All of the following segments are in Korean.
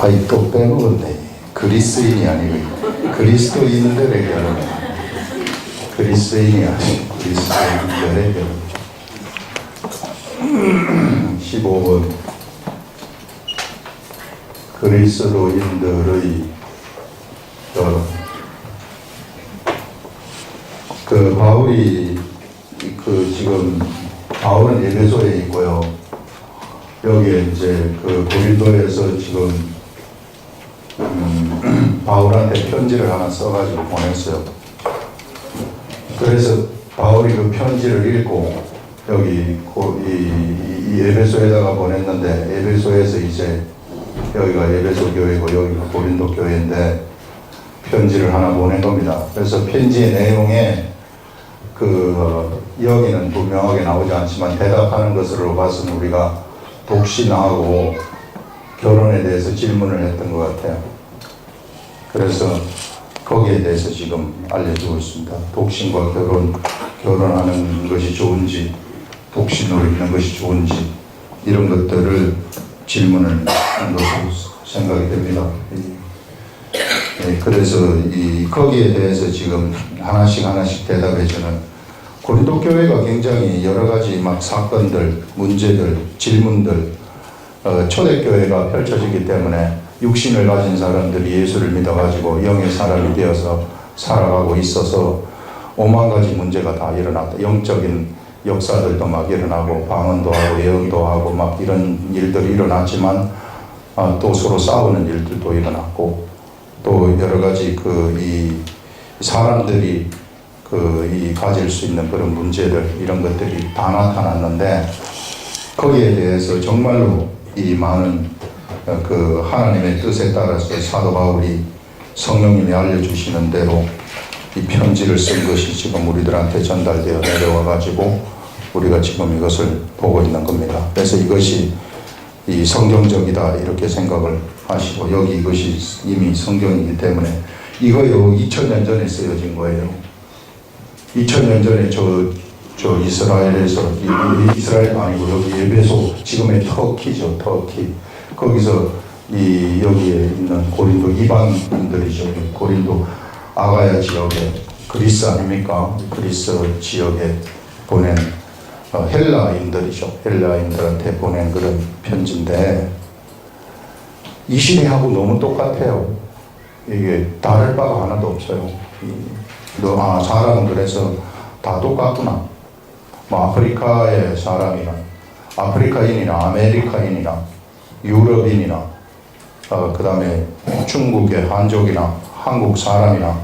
아이 또 빼먹었네. 그리스인이 아니고 그리스도인들의 결혼. 그리스인이 아니고 그리스도인들의 결혼. 15번 그리스도인들의 결혼. 그 바울이 지금 바울은 에베소에 있고요. 여기에 이제 그 고린도에서 지금 바울한테 편지를 하나 써가지고 보냈어요. 그래서 바울이 그 편지를 읽고 여기 이 에베소에다가 보냈는데, 에베소에서 이제 여기가 에베소 교회고 여기가 고린도 교회인데 편지를 하나 보낸 겁니다. 그래서 편지의 내용에 여기는 분명하게 나오지 않지만 대답하는 것으로 봐서는 우리가 독신하고 결혼에 대해서 질문을 했던 것 같아요. 그래서 거기에 대해서 지금 알려주고 있습니다. 독신과 결혼하는 것이 좋은지, 독신으로 있는 것이 좋은지, 이런 것들을 질문을 한 것으로 생각이 됩니다. 그래서 거기에 대해서 지금 하나씩 대답해주는, 고린도 교회가 굉장히 여러 가지 막 사건들, 문제들, 질문들, 초대교회가 펼쳐지기 때문에 육신을 가진 사람들이 예수를 믿어가지고 영의 사람이 되어서 살아가고 있어서 오만 가지 문제가 다 일어났다. 영적인 역사들도 막 일어나고 방언도 하고 예언도 하고 막 이런 일들이 일어났지만 또 서로 싸우는 일들도 일어났고, 또 여러 가지 이 사람들이 가질 수 있는 그런 문제들, 이런 것들이 다 나타났는데, 거기에 대해서 정말로 이 많은 하나님의 뜻에 따라서 사도 바울이 성령님이 알려주시는 대로 이 편지를 쓴 것이 지금 우리들한테 전달되어 내려와 가지고 우리가 지금 이것을 보고 있는 겁니다. 그래서 이것이 이 성경적이다 이렇게 생각을 하시고, 여기 이것이 이미 성경이기 때문에 이거요 2000년 전에 쓰여진 거예요. 2000년 전에 저 이스라엘에서, 이스라엘도 아니고 여기 에베소, 지금의 터키죠, 터키. 거기서 여기에 있는 고린도 이방인들이죠. 고린도 아가야 지역에, 그리스 아닙니까? 그리스 지역에 보낸 헬라인들이죠. 헬라인들한테 보낸 그런 편지인데, 이 시대하고 너무 똑같아요. 이게 다를 바가 하나도 없어요. 사람은 그래서 다 똑같구나. 아프리카의 사람이나, 아프리카인이나, 아메리카인이나, 유럽인이나, 그 다음에 중국의 한족이나, 한국 사람이나,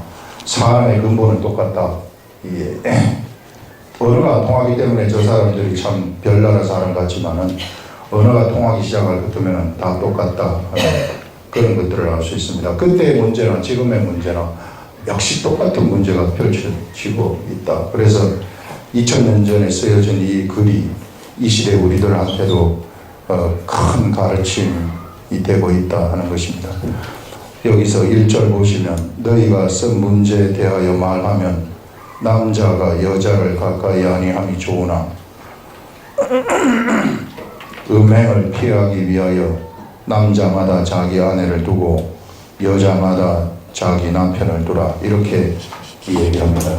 사람의 근본은 똑같다. 언어가 통하기 때문에 저 사람들이 참 별나라 사람 같지만은, 언어가 통하기 시작할 것이면 다 똑같다. 그런 것들을 알 수 있습니다. 그때의 문제나 지금의 문제나 역시 똑같은 문제가 펼쳐지고 있다. 그래서 2000년 전에 쓰여진 이 글이 이 시대 우리들한테도 큰 가르침이 되고 있다 하는 것입니다. 여기서 1절 보시면, 너희가 쓴 문제에 대하여 말하면 남자가 여자를 가까이 아니함이 좋으나 음행을 피하기 위하여 남자마다 자기 아내를 두고 여자마다 자기 남편을 두라, 이렇게 얘기합니다.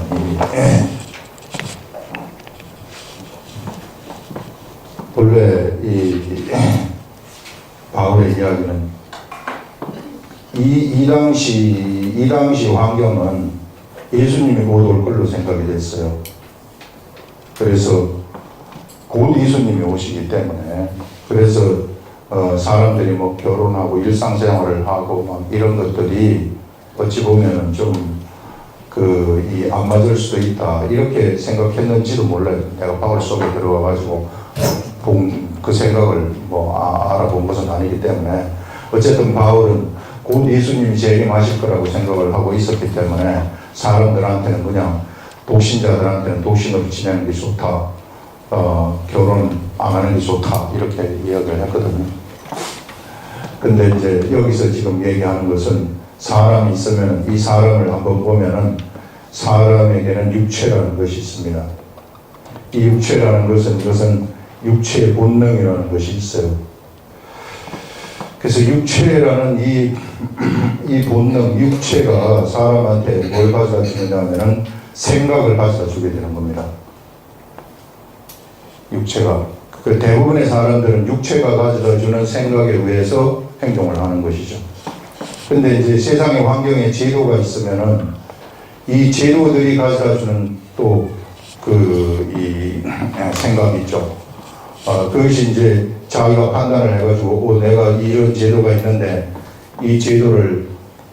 본래 바울의 이야기는 이 당시 환경은 예수님이 곧 올 걸로 생각이 됐어요. 그래서 곧 예수님이 오시기 때문에, 그래서 사람들이 뭐 결혼하고 일상생활을 하고 막 이런 것들이 어찌 보면은 좀 안 맞을 수도 있다 이렇게 생각했는지도 몰라요. 내가 바울 속에 들어와 가지고 그 생각을 알아본 것은 아니기 때문에, 어쨌든 바울은 곧 예수님이 재림하실 거라고 생각을 하고 있었기 때문에 사람들한테는, 그냥 독신자들한테는 독신으로 지내는 게 좋다, 결혼 안 하는 게 좋다, 이렇게 이야기를 했거든요. 근데 이제 여기서 지금 얘기하는 것은, 사람이 있으면 이 사람을 한번 보면은 사람에게는 육체라는 것이 있습니다. 이 육체라는 것은, 이것은 육체의 본능이라는 것이 있어요. 그래서 그래서 육체라는 이 본능, 육체가 사람한테 뭘 가져다 주느냐면은 생각을 가져다 주게 되는 겁니다. 육체가. 그 대부분의 사람들은 육체가 가져다 주는 생각에 의해서 행동을 하는 것이죠. 근데 이제 세상의 환경에 제도가 있으면은 이 제도들이 가져다 주는 또 이 생각이 있죠. 그것이 이제 자기가 판단을 해가지고 내가 이런 제도가 있는데 이 제도를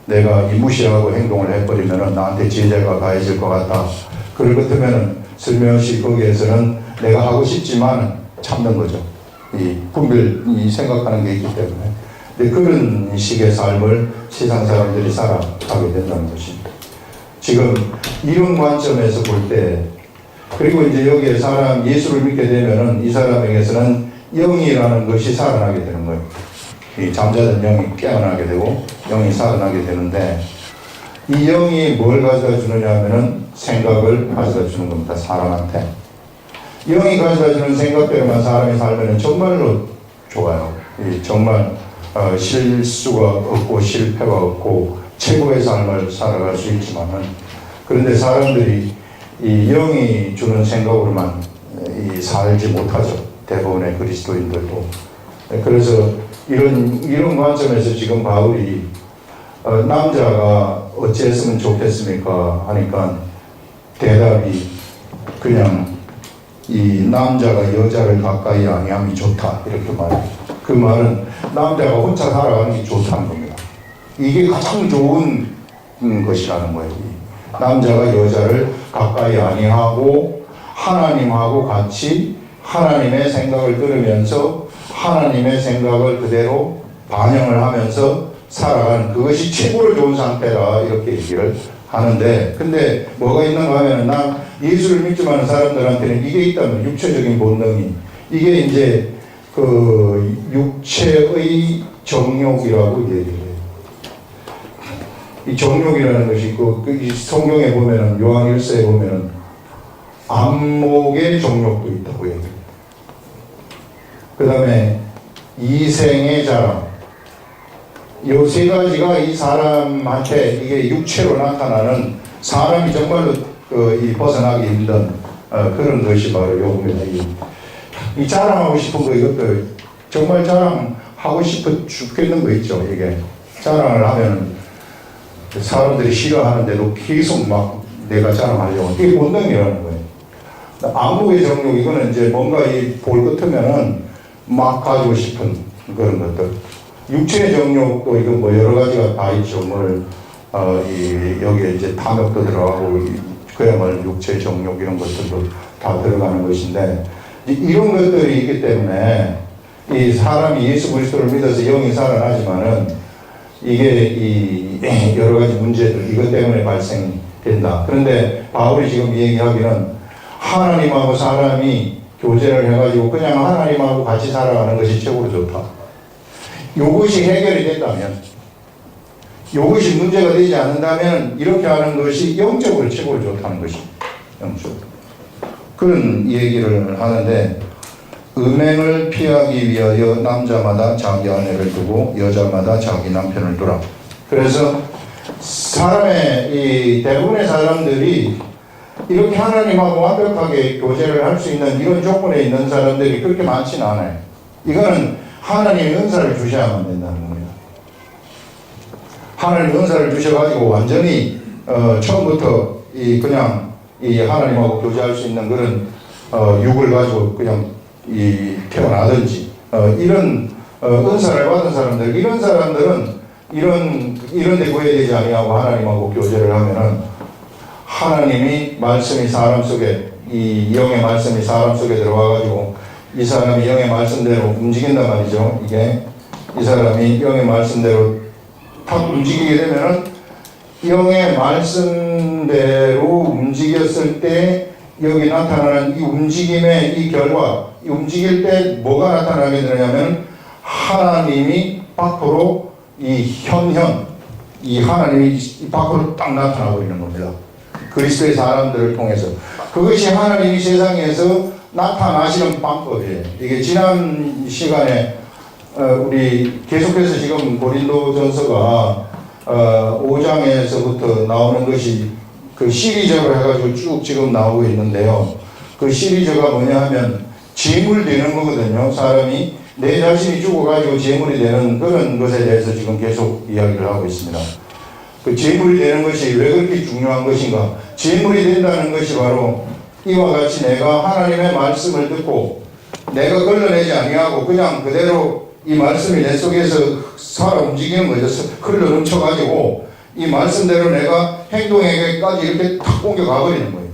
내가 무시하고 행동을 해버리면은 나한테 제재가 가해질 것 같다. 그럴 것 같으면은 슬며시 거기에서는 내가 하고 싶지만 참는 거죠. 분별이 생각하는 게 있기 때문에. 근데 그런 식의 삶을 세상 사람들이 살아가게 된다는 것입니다. 지금 이런 관점에서 볼 때, 그리고 이제 여기에 사람 예수를 믿게 되면은 이 사람에게서는 영이라는 것이 살아나게 되는 거예요. 이 잠자던 영이 깨어나게 되고 영이 살아나게 되는데, 이 영이 뭘 가져다 주느냐 하면은 생각을 가져다 주는 겁니다. 사람한테. 영이 가져다 주는 생각대로만 사람이 살면은 정말로 좋아요. 정말 실수가 없고 실패가 없고 최고의 삶을 살아갈 수 있지만은, 그런데 사람들이 이 영이 주는 생각으로만 살지 못하죠. 대부분의 그리스도인들도. 그래서 이런 관점에서 지금 바울이 남자가 어찌했으면 좋겠습니까 하니까 대답이 그냥 이 남자가 여자를 가까이 아니함이 좋다 이렇게 말해요. 그 말은 남자가 혼자 살아가는 게 좋다는 겁니다. 이게 가장 좋은 것이라는 거예요. 남자가 여자를 가까이 아니하고 하나님하고 같이 하나님의 생각을 들으면서 하나님의 생각을 그대로 반영을 하면서 살아가는 그것이 최고로 좋은 상태다 이렇게 얘기를 하는데, 근데 뭐가 있는가 하면 난 예수를 믿지만 사람들한테는 이게 있다면 육체적인 본능이 이게 이제 그 육체의 정욕이라고 얘기를 해요. 이 정욕이라는 것이 있고, 이 성경에 보면은 요한 1서에 보면은 안목의 정욕도 있다고 얘기해요. 그 다음에 이생의 자랑. 요 세 가지가 이 사람한테 이게 육체로 나타나는 사람이 정말로 벗어나기 힘든 그런 것이 바로 요겁니다. 이 자랑하고 싶은 거 이것도 정말 자랑하고 싶어 죽겠는 거 있죠. 이게 자랑을 하면 사람들이 싫어하는데도 계속 막 내가 자랑하려고. 이게 본능이라는 거예요. 안목의 정욕, 이거는 이제 뭔가 볼 것 같으면은 막 가지고 싶은 그런 것들. 육체의 정욕도 이거 뭐 여러 가지가 다 있죠. 여기에 이제 탐욕도 들어가고, 그야말로 육체의 정욕 이런 것들도 다 들어가는 것인데, 이런 것들이 있기 때문에 이 사람이 예수 그리스도를 믿어서 영이 살아나지만은 이게 여러 가지 문제들, 이것 때문에 발생이 된다. 그런데 바울이 지금 얘기하기는 하나님하고 사람이 교제를 해가지고 그냥 하나님하고 같이 살아가는 것이 최고로 좋다. 이것이 해결이 된다면, 이것이 문제가 되지 않는다면 이렇게 하는 것이 영적으로 최고로 좋다는 것입니다. 영적으로. 그런 얘기를 하는데, 음행을 피하기 위하여 남자마다 자기 아내를 두고 여자마다 자기 남편을 두라. 그래서 대부분의 사람들이 이렇게 하나님하고 완벽하게 교제를 할 수 있는 이런 조건에 있는 사람들이 그렇게 많지는 않아요. 이거는 하나님의 은사를 주셔야만 된다는 겁니다. 하나님의 은사를 주셔가지고 완전히 처음부터 그냥 하나님하고 교제할 수 있는 그런 육을 가지고 그냥 태어나든지 이런 은사를 받은 사람들, 이런 사람들은 이런 데 구애되지 아니하고 하나님하고 교제를 하면은 하나님이 말씀이 사람 속에, 이 영의 말씀이 사람 속에 들어와가지고 이 사람이 영의 말씀대로 움직인단 말이죠. 이 사람이 영의 말씀대로 탁 움직이게 되면은 영의 말씀대로 움직였을 때 여기 나타나는 이 움직임의 이 결과, 이 움직일 때 뭐가 나타나게 되냐면 하나님이 밖으로 이 하나님이 밖으로 딱 나타나고 있는 겁니다. 그리스도의 사람들을 통해서. 그것이 하나님이 세상에서 나타나시는 방법이에요. 이게 지난 시간에 우리 계속해서 지금 고린도전서가 5장에서부터 나오는 것이 그 시리즈로 해가지고 쭉 지금 나오고 있는데요. 그 시리즈가 뭐냐 하면 재물 되는 거거든요. 사람이 내 자신이 죽어가지고 재물이 되는 그런 것에 대해서 지금 계속 이야기를 하고 있습니다. 그 재물이 되는 것이 왜 그렇게 중요한 것인가? 재물이 된다는 것이 바로 이와 같이 내가 하나님의 말씀을 듣고 내가 걸러내지 아니하고 그냥 그대로 이 말씀이 내 속에서 살아 움직이는 거죠. 흘러 넘쳐가지고 이 말씀대로 내가 행동에게까지 이렇게 탁 옮겨가 버리는 거예요.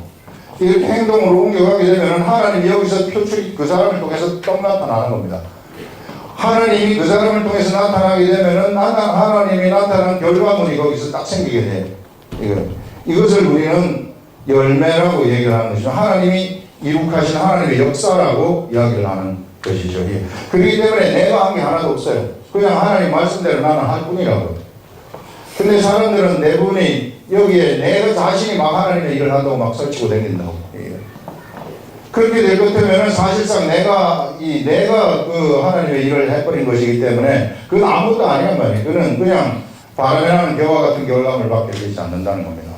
이렇게 행동으로 옮겨가게 되면 하나님이 여기서 표출이 그 사람을 통해서 떡 나타나는 겁니다. 하나님이 그 사람을 통해서 나타나게 되면은 하나님이 나타난 결과물이 거기서 딱 생기게 돼요. 이것을 우리는 열매라고 얘기를 하는 것이죠. 하나님이 이룩하신 하나님의 역사라고 이야기를 하는 것이죠. 그렇기 때문에 내가 한 게 하나도 없어요. 그냥 하나님 말씀대로 나는 할 뿐이라고. 근데 사람들은 대부분이 여기에 내가 자신이 막 하나님의 일을 한다고 막 설치고 다닌다고. 그렇게 될 것 같으면 사실상 내가 그 하나님의 일을 해버린 것이기 때문에 그건 아무것도 아니란 말이에요. 그는 그냥 바람에 나는 겨와 같은 결과물밖에 되지 않는다는 겁니다.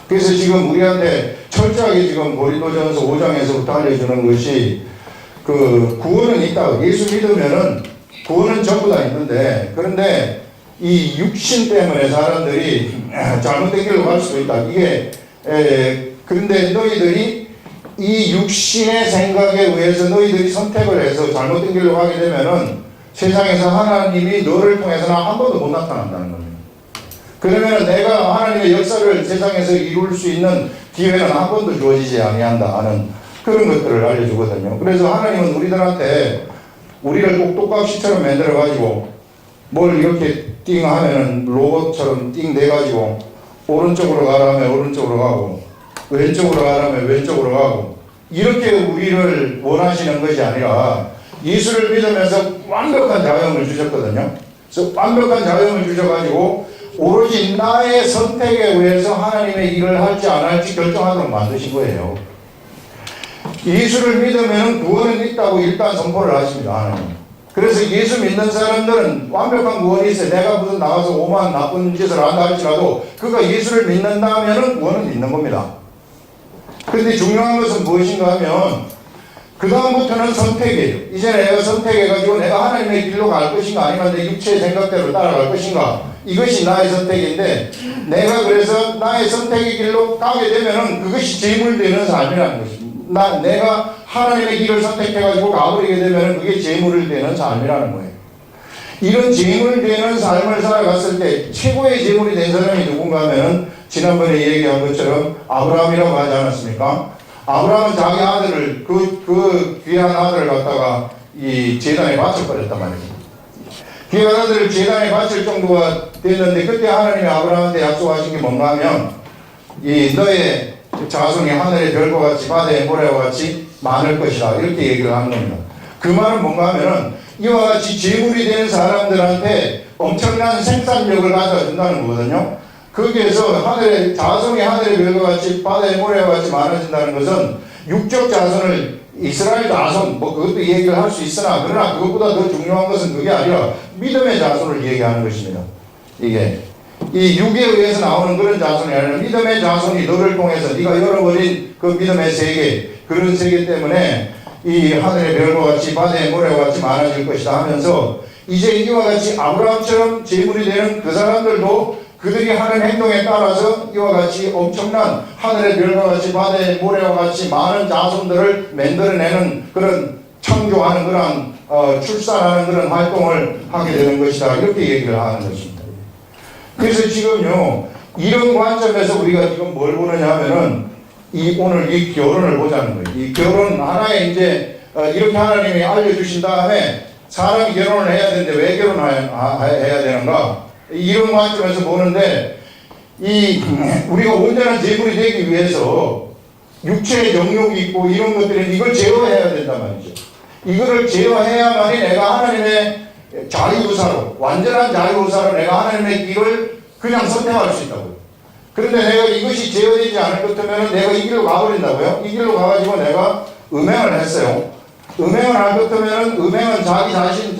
그래서 지금 우리한테 철저하게 지금 고린도전서 5장에서부터 알려주는 것이 그 구원은 있다. 예수 믿으면은 구원은 전부 다 있는데 그런데 이 육신 때문에 사람들이 잘못된 길로 갈 수도 있다. 그런데 너희들이 이 육신의 생각에 의해서 너희들이 선택을 해서 잘못된 길로 가게 되면은 세상에서 하나님이 너를 통해서는 한 번도 못 나타난다는 겁니다. 그러면 내가 하나님의 역사를 세상에서 이룰 수 있는 기회는 한 번도 주어지지 아니한다 하는 그런 것들을 알려주거든요. 그래서 하나님은 우리들한테 우리를 똑똑각시처럼 만들어가지고 뭘 이렇게 띵 하면은 로봇처럼 띵 돼가지고 오른쪽으로 가라면 오른쪽으로 가고 왼쪽으로 가라면 왼쪽으로 가고 이렇게 우리를 원하시는 것이 아니라 예수를 믿으면서 완벽한 자유함을 주셨거든요. 그래서 완벽한 자유함을 주셔가지고 오로지 나의 선택에 의해서 하나님의 일을 할지 안 할지 결정하도록 만드신 거예요. 예수를 믿으면 구원은 있다고 일단 선포를 하십니다. 하나님. 그래서 예수 믿는 사람들은 완벽한 구원이 있어요. 내가 무슨 나가서 오만 나쁜 짓을 한다 할지라도 그가 예수를 믿는다면 구원은 있는 겁니다. 그런데 중요한 것은 무엇인가 하면 그 다음부터는 선택이에요. 이제 내가 선택해가지고 내가 하나님의 길로 갈 것인가 아니면 내 육체의 생각대로 따라갈 것인가 이것이 나의 선택인데 내가 그래서 나의 선택의 길로 가게 되면은 그것이 재물되는 삶이라는 것입니다. 내가 하나님의 길을 선택해가지고 가버리게 되면은 그게 재물을 되는 삶이라는 거예요. 이런 재물되는 삶을 살아갔을 때 최고의 재물이 된 사람이 누군가 하면은 지난번에 얘기한 것처럼 아브라함이라고 하지 않았습니까? 아브라함은 자기 아들을 그 귀한 아들을 갖다가 이 제단에 바쳐버렸단 말이에요. 귀한 아들을 제단에 바칠 정도가 됐는데 그때 하나님이 아브라함한테 약속하신 게 뭔가 하면 이 너의 자손이 하늘의 별과 같이 바다의 모래와 같이 많을 것이다 이렇게 얘기를 하는 겁니다. 그 말은 뭔가 하면은 이와 같이 재물이 된 사람들한테 엄청난 생산력을 가져준다는 거거든요. 거기에서 자손이 하늘의 별과 같이 바다의 모래와 같이 많아진다는 것은 육적 자손을 이스라엘 자손 그것도 얘기를 할 수 있으나 그러나 그것보다 더 중요한 것은 그게 아니라 믿음의 자손을 얘기하는 것입니다. 이게 이 육에 의해서 나오는 그런 자손이 아니라 믿음의 자손이 너를 통해서 네가 열어버린 그 믿음의 세계 그런 세계 때문에 이 하늘의 별과 같이 바다의 모래와 같이 많아질 것이다 하면서 이제 이와 같이 아브라함처럼 재물이 되는 그 사람들도 그들이 하는 행동에 따라서 이와 같이 엄청난 하늘의 별과 같이 바다의 모래와 같이 많은 자손들을 만들어내는 그런 창조하는 그런 출산하는 그런 활동을 하게 되는 것이다 이렇게 얘기를 하는 것입니다. 그래서 지금요 이런 관점에서 우리가 지금 뭘 보느냐 하면은 오늘 이 결혼을 보자는 거예요. 이 결혼 하나의 이제 이렇게 하나님이 알려주신 다음에 사람이 결혼을 해야 되는데 왜 결혼해야 되는가? 이런 관점에서 보는데 우리가 온전한 재물이 되기 위해서 육체의 정욕이 있고 이런 것들은 이걸 제어해야 된단 말이죠. 이거를 제어해야만이 내가 하나님의 자유의사로 완전한 자유의사로 내가 하나님의 길을 그냥 선택할 수 있다고요. 그런데 내가 이것이 제어되지 않을 것 같으면 내가 이 길로 가버린다고요. 이 길로 가가지고 내가 음행을 했어요. 음행을 할 것 같으면 음행은 자기 자신,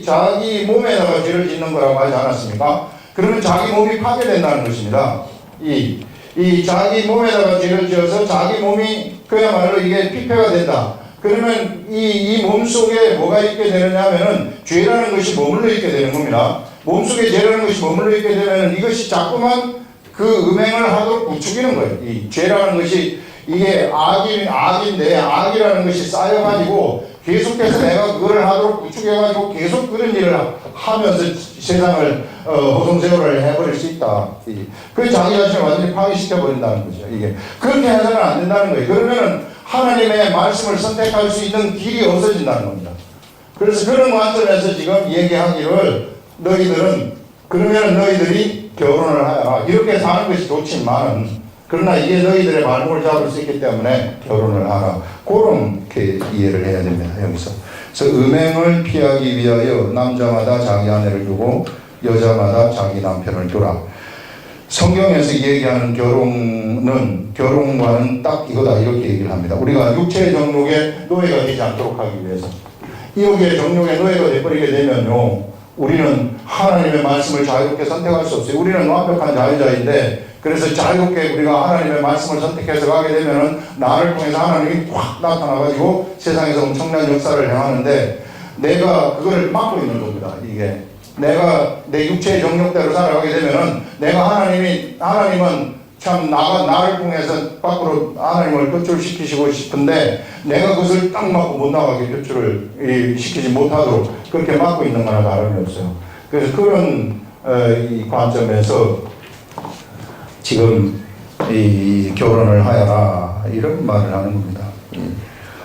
자기 몸에다가 죄를 짓는 거라고 하지 않았습니까? 그러면 자기 몸이 파괴된다는 것입니다. 이 자기 몸에다가 죄를 지어서 자기 몸이 그야말로 이게 피폐가 된다. 그러면 이 몸 속에 뭐가 있게 되느냐 하면은 죄라는 것이 머물러 있게 되는 겁니다. 몸 속에 죄라는 것이 머물러 있게 되면은 이것이 자꾸만 그 음행을 하도록 부추기는 거예요. 이 죄라는 것이 이게 악인데 악이라는 것이 쌓여가지고 계속해서 내가 그거를 하도록 부추겨가지고 계속 그런 일을 하면서 세상을 허송세월을 해버릴 수 있다. 그 자기 자신을 완전히 파괴시켜버린다는 거죠. 이게 그렇게 해서는 안 된다는 거예요. 그러면은 하나님의 말씀을 선택할 수 있는 길이 없어진다는 겁니다. 그래서 그런 관점에서 지금 얘기하기를 그러면 너희들이 결혼을 하여라. 이렇게 사는 것이 좋지만은 그러나 이게 너희들의 발목을 잡을 수 있기 때문에 결혼을 하라. 그렇게 이해를 해야 됩니다. 여기서. 그래서 음행을 피하기 위하여 남자마다 자기 아내를 두고 여자마다 자기 남편을 두라. 성경에서 얘기하는 결혼과는 딱 이거다 이렇게 얘기를 합니다. 우리가 육체의 정욕에 노예가 되지 않도록 하기 위해서 이욕의 정욕에 노예가 되버리게 되면요 우리는 하나님의 말씀을 자유롭게 선택할 수 없어요. 우리는 완벽한 자유자인데 그래서 자유롭게 우리가 하나님의 말씀을 선택해서 가게 되면은 나를 통해서 하나님이 확 나타나가지고 세상에서 엄청난 역사를 행하는데 내가 그걸 막고 있는 겁니다. 이게 내가 내 육체의 정욕대로 살아가게 되면은 하나님은 참 나를 통해서 밖으로 하나님을 표출시키시고 싶은데 내가 그것을 딱 막고 못 나가게 표출을 시키지 못하도록 그렇게 막고 있는 거나 다름이 없어요. 그래서 그런 이 관점에서 지금 이 결혼을 하여라 이런 말을 하는 겁니다.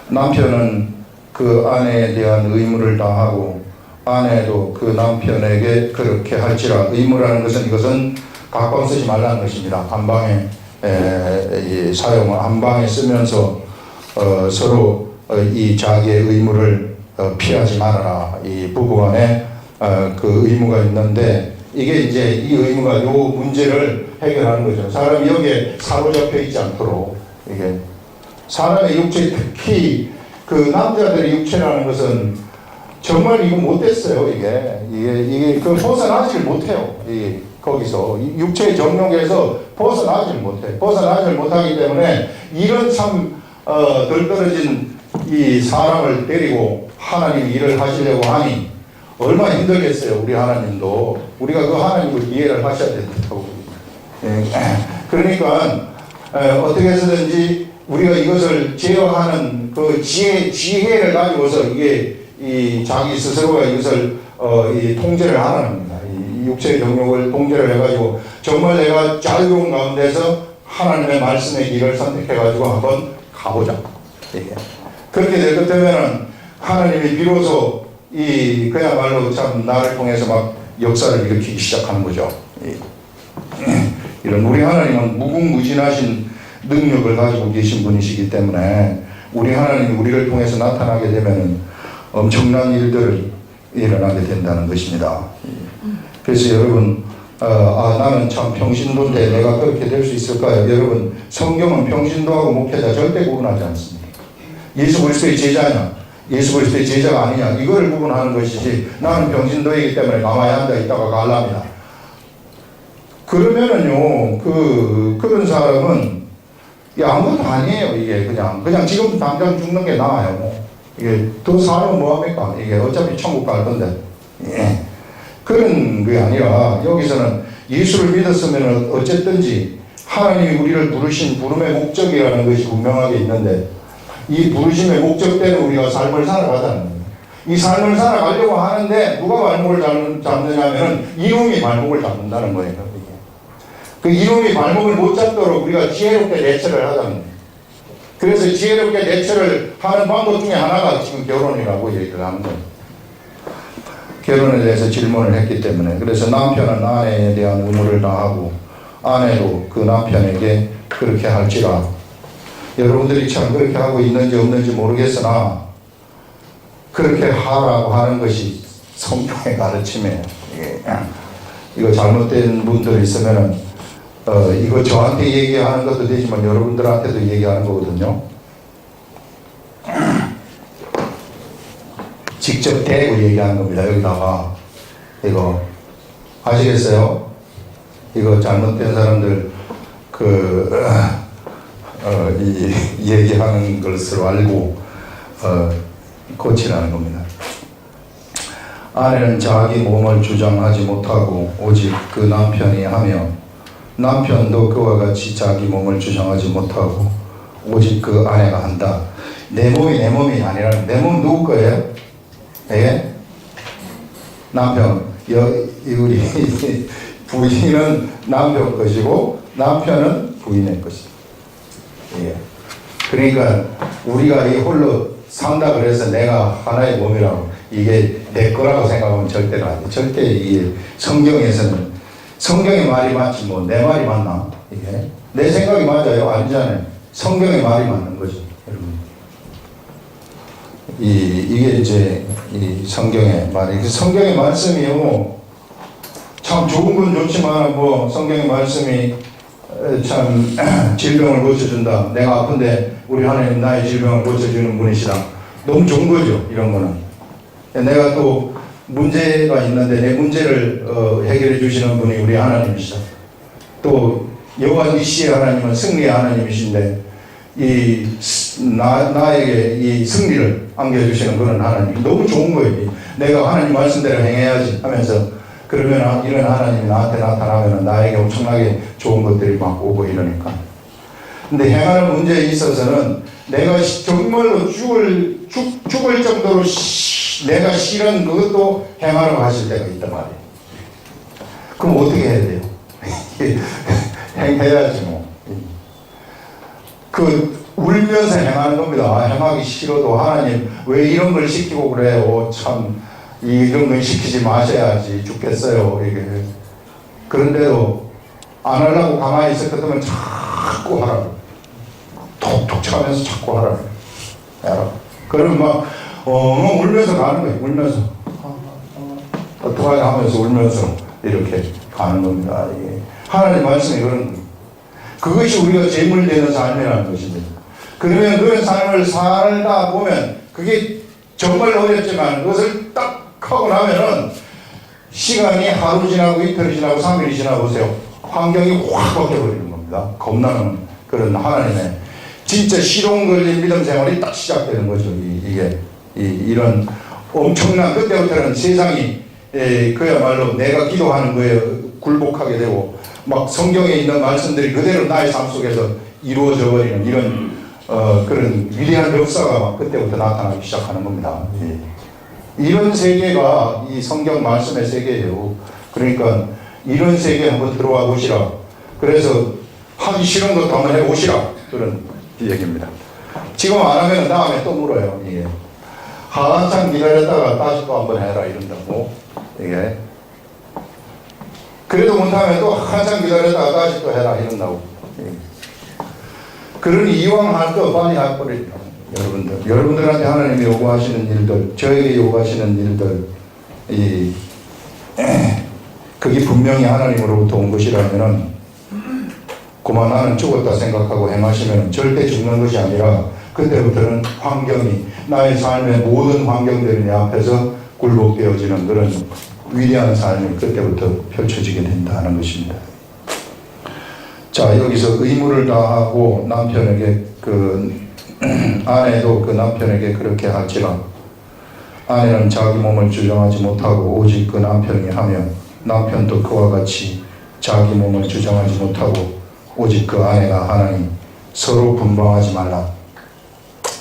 남편은 그 아내에 대한 의무를 다하고 아내도 그 남편에게 그렇게 할지라. 의무라는 것은 이것은 가까운 쓰지 말라는 것입니다. 한 방에 한 방에 쓰면서 서로 이 자기의 의무를 피하지 말아라. 이 부부간에 그 의무가 있는데 이게 이제 이 의무가 요 문제를 해결하는 거죠. 사람이 여기에 사로잡혀 있지 않도록 이게 사람의 육체 특히 그 남자들의 육체라는 것은 정말 이거 못됐어요. 이게 그 벗어나질 못해요. 거기서 육체의 정욕에서 벗어나질 못해. 벗어나질 못하기 때문에 이런 참 덜 떨어진 이 사람을 데리고 하나님이 일을 하시려고 하니 얼마나 힘들겠어요. 우리 하나님도 우리가 그 하나님을 이해를 하셔야 된다고. 그러니까 어떻게 해서든지 우리가 이것을 제어하는 그 지혜를 가지고서 이게 이 자기 스스로가 이것을 이 통제를 하라는 겁니다. 이 육체의 정욕을 통제를 해가지고 정말 내가 자유로운 가운데서 하나님의 말씀의 길을 선택해가지고 한번 가보자. 그렇게 될 것 되면은 하나님이 비로소 그야말로 참 나를 통해서 막 역사를 일으키기 시작하는 거죠. 이런 우리 하나님은 무궁무진하신 능력을 가지고 계신 분이시기 때문에 우리 하나님이 우리를 통해서 나타나게 되면은 엄청난 일들을 일어나게 된다는 것입니다. 그래서 여러분, 나는 참 평신도인데 내가 그렇게 될 수 있을까요? 여러분, 성경은 평신도하고 목회자 절대 구분하지 않습니다. 예수 그리스도의 제자냐, 예수 그리스도의 제자가 아니냐, 이거를 구분하는 것이지, 나는 평신도이기 때문에 가만히 앉아있다가 갈랍니다. 그러면은요, 그런 사람은 아무것도 아니에요. 이게 그냥 지금 당장 죽는 게 나아요. 이게 더 살면 뭐합니까? 이게 어차피 천국 갈 건데. 그런 게 아니라 여기서는 예수를 믿었으면 어쨌든지 하나님이 우리를 부르신 부름의 목적이라는 것이 분명하게 있는데 이 부르심의 목적대로 우리가 삶을 살아가자는 거예요. 이 삶을 살아가려고 하는데 누가 발목을 잡느냐면 이놈이 발목을 잡는다는 거예요. 그 이놈이 발목을 못 잡도록 우리가 지혜롭게 대처를 하자는 거예요. 그래서 지혜롭게 대처를 하는 방법 중에 하나가 지금 결혼이라고 얘기를 하는 거예요. 결혼에 대해서 질문을 했기 때문에. 그래서 남편은 아내에 대한 의무를 다하고 아내도 그 남편에게 그렇게 할지라. 여러분들이 참 그렇게 하고 있는지 없는지 모르겠으나 그렇게 하라고 하는 것이 성경의 가르침이에요. 이거 잘못된 분들이 있으면은 이거 저한테 얘기하는 것도 되지만 여러분들한테도 얘기하는 거거든요. 직접 대고 얘기하는 겁니다. 여기다가 이거 아시겠어요? 이거 잘못된 사람들 이 얘기하는 것으로 알고 고치라는 겁니다. 아내는 자기 몸을 주장하지 못하고 오직 그 남편이 하며 남편도 그와 같이 자기 몸을 주장하지 못하고 오직 그 아내가 한다. 내 몸이 아니라 내 몸 누구 거예요? 예? 남편. 우리 부인은 남편 것이고 남편은 부인의 것이다. 예. 그러니까 우리가 이 홀로 산다 그래서 내가 하나의 몸이라고 이게 내 거라고 생각하면 절대로 안 돼. 절대 이게 성경에서는 성경의 말이 맞지 뭐 내 말이 맞나? 이게 내 생각이 맞아요? 아니잖아요. 성경의 말이 맞는 거죠, 여러분. 이게 이제 이 성경의 말이 성경의 말씀이요. 참 좋은 건 좋지만 뭐 성경의 말씀이 참 질병을 고쳐준다. 내가 아픈데 우리 하나님 나의 질병을 고쳐주는 분이시다. 너무 좋은 거죠, 이런 거는. 내가 또 문제가 있는데 내 문제를 해결해 주시는 분이 우리 하나님이시다. 또 여호와 니시의 하나님은 승리의 하나님이신데 나에게 이 승리를 안겨주시는 그런 하나님. 너무 좋은 거예요. 내가 하나님 말씀대로 행해야지 하면서 그러면 이런 하나님이 나한테 나타나면 나에게 엄청나게 좋은 것들이 막 오고 이러니까. 근데 행하는 문제에 있어서는 내가 정말로 죽을 정도로 내가 싫은 그것도 행하라고 하실 때가 있단 말이에요. 그럼 어떻게 해야 돼요? 행해야지 뭐. 울면서 행하는 겁니다. 행하기 싫어도 하나님 왜 이런 걸 시키고 그래요? 참 이런 걸 시키지 마셔야지 죽겠어요. 이게. 그런데도 안 하려고 가만히 있을 것 같으면 자꾸 하라고. 톡톡 차면서 자꾸 하라고. 그러면 막 울면서 가는 거예요. 울면서. 어떡하냐 하면서 울면서 이렇게 가는 겁니다. 이게. 하나님 말씀이 그런 거예요. 그것이 우리가 재물되는 삶이라는 것입니다. 그러면 그런 삶을 살다 보면 그게 정말 어렵지만 그것을 딱 하고 나면은 시간이 하루 지나고 이틀이 지나고 3일이 지나고 보세요. 환경이 확 바뀌어버리는 겁니다. 겁나는 그런 하나님의 진짜 시동 걸린 믿음 생활이 딱 시작되는 거죠. 이런 엄청난 그때부터는 세상이 그야말로 내가 기도하는 거에 굴복하게 되고 막 성경에 있는 말씀들이 그대로 나의 삶 속에서 이루어져 버리는 이런 그런 위대한 역사가 막 그때부터 나타나기 시작하는 겁니다. 이런 세계가 이 성경 말씀의 세계예요. 그러니까 이런 세계에 한번 들어와 보시라. 그래서 하기 싫은 것도 한번 해보시라. 그런 얘기입니다. 지금 안 하면 다음에 또 물어요. 이게 한참 기다렸다가 다시 또 한번 해라 이런다고. 이게 그래도 못하면 또 한참 기다렸다가 다시 또 해라 이런다고. 그러니 이왕 할 거 빨리 할 거를 여러분들한테 하나님이 요구하시는 일들, 저에게 요구하시는 일들, 그게 분명히 하나님으로부터 온 것이라면은 그만 나는 죽었다 생각하고 행하시면 절대 죽는 것이 아니라 그때부터는 환경이 나의 삶의 모든 환경들이 내 앞에서 굴복되어지는 그런 위대한 삶이 그때부터 펼쳐지게 된다는 것입니다. 자, 여기서 의무를 다하고 남편에게 아내도 그 남편에게 그렇게 할지라. 아내는 자기 몸을 주장하지 못하고 오직 그 남편이 하며 남편도 그와 같이 자기 몸을 주장하지 못하고 오직 그 아내가 하나니 서로 분방하지 말라.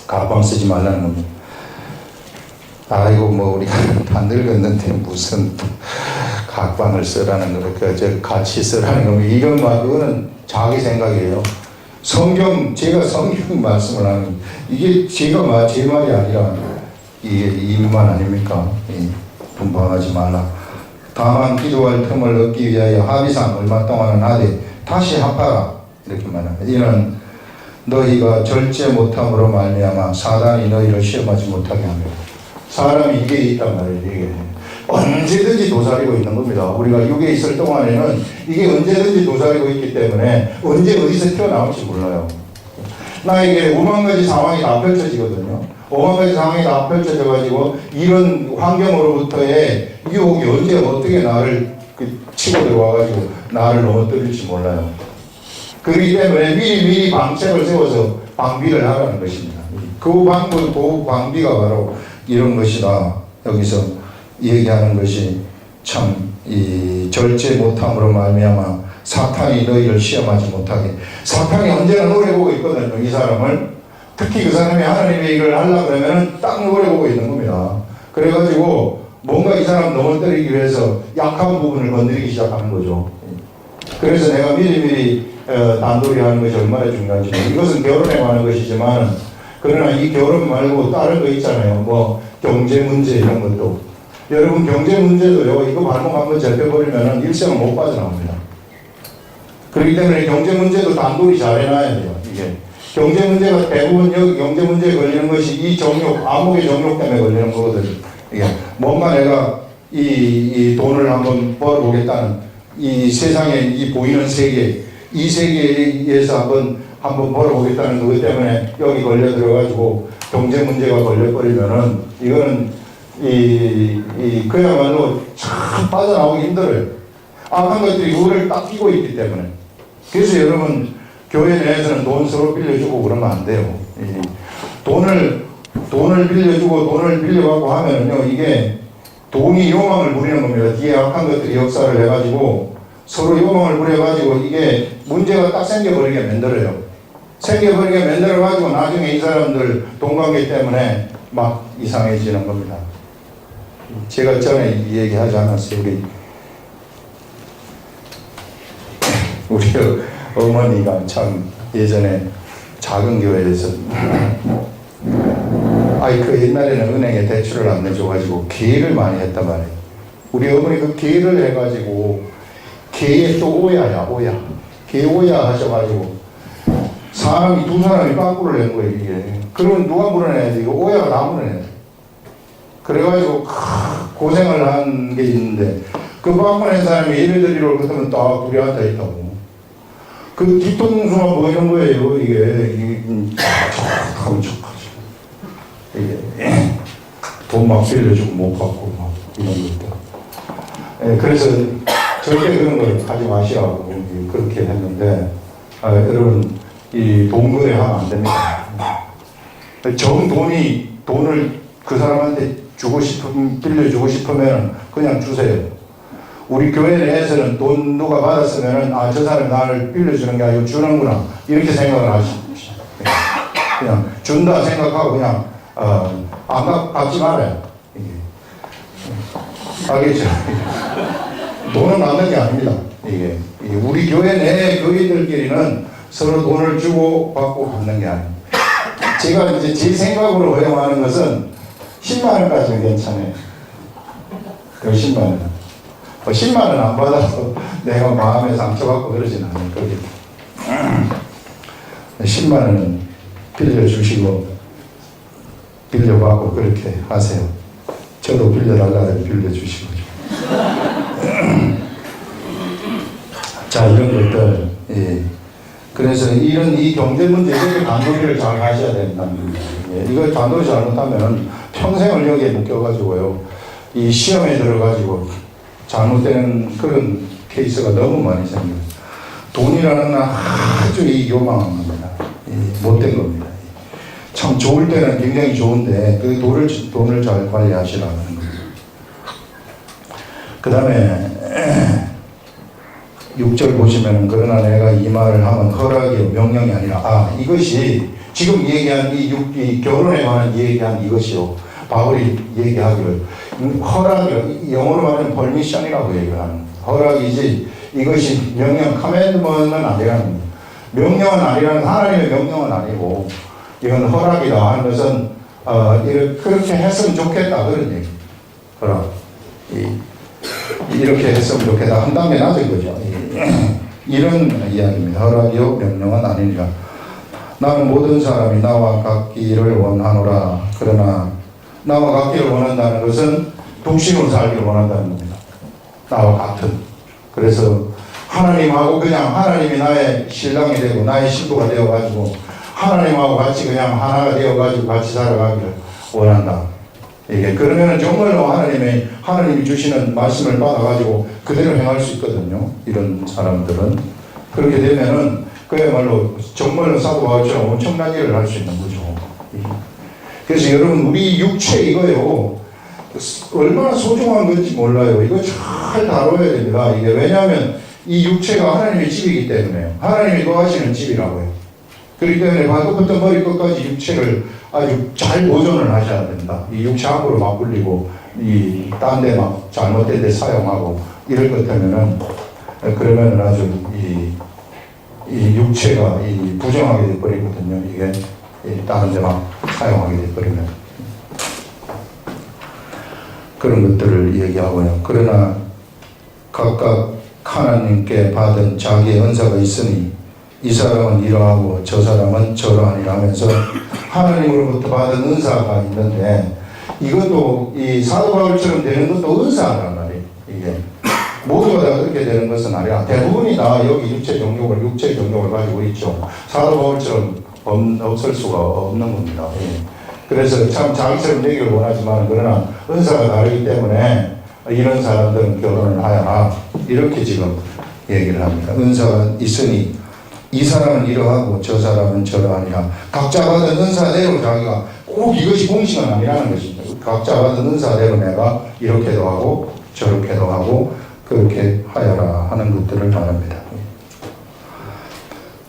가방 쓰지 말라는 겁니다. 아이고 뭐 우리가 다 늙었는데 무슨 각방을 쓰라는 거, 같이 쓰라는 거, 이런 말, 그거는 자기 생각이에요. 제가 성경 말씀을 하는, 이게 제 말이 아니라, 이게 이만 아닙니까? 분방하지 말라. 다만 기도할 틈을 얻기 위하여 합의상 얼마 동안은 하되 다시 합하라. 이렇게 말합니다. 이는 너희가 절제 못함으로 말미암아 사단이 너희를 시험하지 못하게 합니다. 사람이 이게 있단 말이에요. 이게 언제든지 도사리고 있는 겁니다. 우리가 육에 있을 동안에는 이게 언제든지 도사리고 있기 때문에 언제 어디서 튀어나올지 몰라요. 나에게 5만 가지 상황이 다 펼쳐지거든요. 5만 가지 상황이 다 펼쳐져가지고 이런 환경으로부터의 유혹이 언제 어떻게 나를 치고 들어와가지고 나를 넘어뜨릴지 몰라요. 그렇기 때문에 미리 방책을 세워서 방비를 하라는 것입니다. 그 방비가 바로 이런 것이다. 여기서 얘기하는 것이 참 이 절제 못함으로 말미암아 사탄이 너희를 시험하지 못하게. 사탄이 언제나 노려보고 있거든요. 이 사람을. 특히 그 사람이 하나님의 일을 하려고 그러면 딱 노려보고 있는 겁니다. 그래가지고 뭔가 이 사람 넘어뜨리기 위해서 약한 부분을 건드리기 시작하는 거죠. 그래서 내가 미리 단돌이 하는 것이 얼마나 중요한지. 이것은 결혼에 관한 것이지만 그러나 이 결혼 말고 다른 거 있잖아요. 뭐 경제 문제 이런 것도. 여러분 경제 문제도요. 이거 발목 한번 잡혀버리면 일생을 못 빠져나옵니다. 그렇기 때문에 경제 문제도 단돌이 잘 해놔야 돼요. 이게 경제 문제가 대부분 여기 경제 문제에 걸리는 것이 이 정욕, 암흑의 정욕 때문에 걸리는 거거든요. 이게 뭔가 내가 이 돈을 한번 벌어보겠다는 이 세상에 이 보이는 세계, 이 세계에서 한번 벌어보겠다는 그것 때문에 여기 걸려 들어가지고 경제 문제가 걸려버리면은 이거는 그야말로 참 빠져나오기 힘들어요. 악한 것들이 그거를 딱 끼고 있기 때문에. 그래서 여러분 교회 내에서는 돈 서로 빌려주고 그러면 안 돼요. 돈을 빌려주고 돈을 빌려가고 하면은요, 이게 돈이 요망을 부리는 겁니다. 뒤에 악한 것들이 역사를 해가지고 서로 요망을 부려가지고 이게 문제가 딱 생겨버리게 만들어요. 생겨버리게 만들어가지고 나중에 이 사람들 돈관계 때문에 막 이상해지는 겁니다. 제가 전에 이 얘기 하지 않았어요. 우리 어머니가 참 예전에 작은 교회에서 그 옛날에는 은행에 대출을 안 내줘가지고 계를 많이 했단 말이에요. 우리 어머니 그 계를 해가지고 계에 또 오야야 계 오야 하셔가지고 사람이 두 사람이 빠꾸를 낸 거예요. 이게 그러면 누가 물어내야지? 이거 오야가 다 물어내야지. 그래가지고 고생을 한 게 있는데 그 빠꾸 낸 사람이 예를 들이로 그러면 딱 둘이 앉아있다고. 그 뒤통수만 보이는 거예요. 이게 하고 척하죠. 이게 돈 막 빌려주고 못 받고 막 이런 것들. 그래서 절대 그런 걸 하지 마시라고 그렇게 했는데 여러분 이 돈거래 하면 안 됩니다. 돈을 그 사람한테 빌려주고 싶으면 그냥 주세요. 우리 교회 내에서는 돈 누가 받았으면은 저 사람이 나를 빌려주는 게 아니고 주는구나 이렇게 생각을 하십시오. 그냥 준다 생각하고 그냥 안 갚지 말아요. 알겠죠? 돈은 받는 게 아닙니다. 이게 우리 교회 내 교인들끼리는 서로 돈을 주고 받고 받는 게 아닙니다. 제가 이제 제 생각으로 허용하는 것은 10만 원까지는 괜찮아요. 그 10만 원. 10만 원 안 받아서 내가 마음에 상처받고 그러진 않아요. 그게 10만 원은 빌려주시고 빌려받고 그렇게 하세요. 저도 빌려달라고 빌려주시고. 자, 이런 것들. 그래서 이 경제 문제, 이렇게 단도리를 잘 하셔야 된다는 겁니다. 이걸 단도리 잘못하면 평생을 여기에 묶여가지고요. 이 시험에 들어가지고 잘못된 그런 케이스가 너무 많이 생겨요. 돈이라는 건 아주 요망한 겁니다. 못된 겁니다. 참 좋을 때는 굉장히 좋은데 그 돈을 잘 관리하시라는 겁니다. 그 다음에 6절 보시면 그러나 내가 이 말을 하면 허락이요 명령이 아니라 이것이 지금 얘기한 이 결혼에 관한 얘기한 이것이요. 바울이 얘기하기를 허락이요. 영어로 말하면 permission이라고 얘기를 하는 허락이지 이것이 명령, commandment은 아니라는 겁니다. 명령은 아니라는 하나님의 명령은 아니고 이건 허락이다 하는 것은 그렇게 했으면 좋겠다 그런 얘기. 허락. 이렇게 했으면 좋겠다. 한 단계 낮은 거죠. 이런 이야기입니다. 허락이요 명령은 아니니라. 나는 모든 사람이 나와 같기를 원하노라. 그러나 나와 같기를 원한다는 것은 독신으로 살기를 원한다는 겁니다. 나와 같은. 그래서 하나님하고 그냥 하나님이 나의 신랑이 되고 나의 신부가 되어가지고 하나님하고 같이 그냥 하나가 되어가지고 같이 살아가기를 원한다. 이게 그러면은 정말로 하나님이 주시는 말씀을 받아가지고 그대로 행할 수 있거든요. 이런 사람들은 그렇게 되면은 그야말로 정말로 사도 바울처럼 엄청난 일을 할 수 있는 거죠. 그래서 여러분 우리 육체 이거요 얼마나 소중한 건지 몰라요. 이거 잘 다뤄야 됩니다. 이게 왜냐하면 이 육체가 하나님의 집이기 때문에요. 하나님이 거하시는 집이라고요. 그렇기 때문에 발끝부터 머리끝까지 육체를 아주 잘 보존을 하셔야 된다. 이 육체 함부로 막 굴리고 딴 데 막 잘못된 데 사용하고 이럴 것 같으면은 그러면은 아주 이 육체가 부정하게 돼버리거든요. 이게 다른 데 막 사용하게 돼버리면 그런 것들을 얘기하고요. 그러나 각각 하나님께 받은 자기의 은사가 있으니 이 사람은 이러하고 저 사람은 저러하니라 하면서 하나님으로부터 받은 은사가 있는데 이것도 이 사도 바울처럼 되는 것도 은사란 말이에요. 이게 모두가 다 그렇게 되는 것은 아니라 대부분이 다 여기 육체 정욕을 가지고 있죠. 사도 바울처럼 없을 수가 없는 겁니다. 예. 그래서 참 자기처럼 되기를 원하지만 그러나 은사가 다르기 때문에 이런 사람들은 결혼을 하여라 이렇게 지금 얘기를 합니다. 은사가 있으니 이 사람은 이러하고 저 사람은 저러하니라. 각자 받은 은사대로 자기가 꼭 이것이 공식은 아니라는 것입니다. 각자 받은 은사대로 내가 이렇게도 하고 저렇게도 하고 그렇게 하여라 하는 것들을 말합니다.